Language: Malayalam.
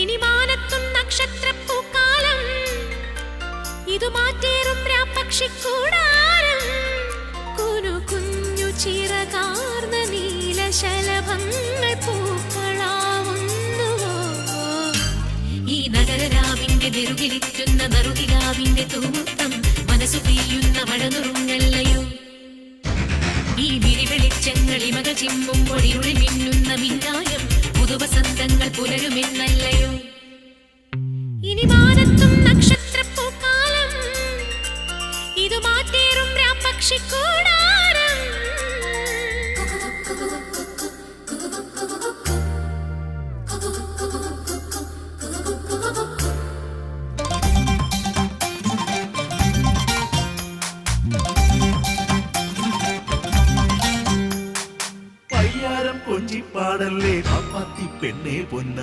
ഇനി മാനത്തും നക്ഷത്രപ്പൂക്കാലം, ഇതു മാറ്റേറും രാപ്പക്ഷിക്കൂടാരം. കുനു കുഞ്ഞു ചിറകാർന്ന നീലശലഭങ്ങൾ പൂക്കളാവുന്നുവോ. ഈ നഗരരാവിന്റെ നെറുകിലിറ്റുന്ന നറുകിലാവിന്റെ തൂമുത്തം, മനസ്സു പെയ്യുന്ന മഴനുറുങ്ങല്ലയോ. ഈ വിരിവെളിച്ചങ്ങളിമകൾ ചിമ്മുമ്പോൾ ഇരുളിൽ മിന്നുന്ന മിന്നായം, പുതുവസന്തങ്ങൾ പുലരുമെന്നല്ലയോ. ഇനി മാനത്തും നക്ഷത്രപ്പൂക്കാലം, ഇതു മാറ്റേറും രാപ്പക്ഷിക്കൂടാരം. പയ്യാരം കൊഞ്ചിപ്പാടല്ലേ പാപ്പാത്തി പെണ്ണേ പൊന്ന.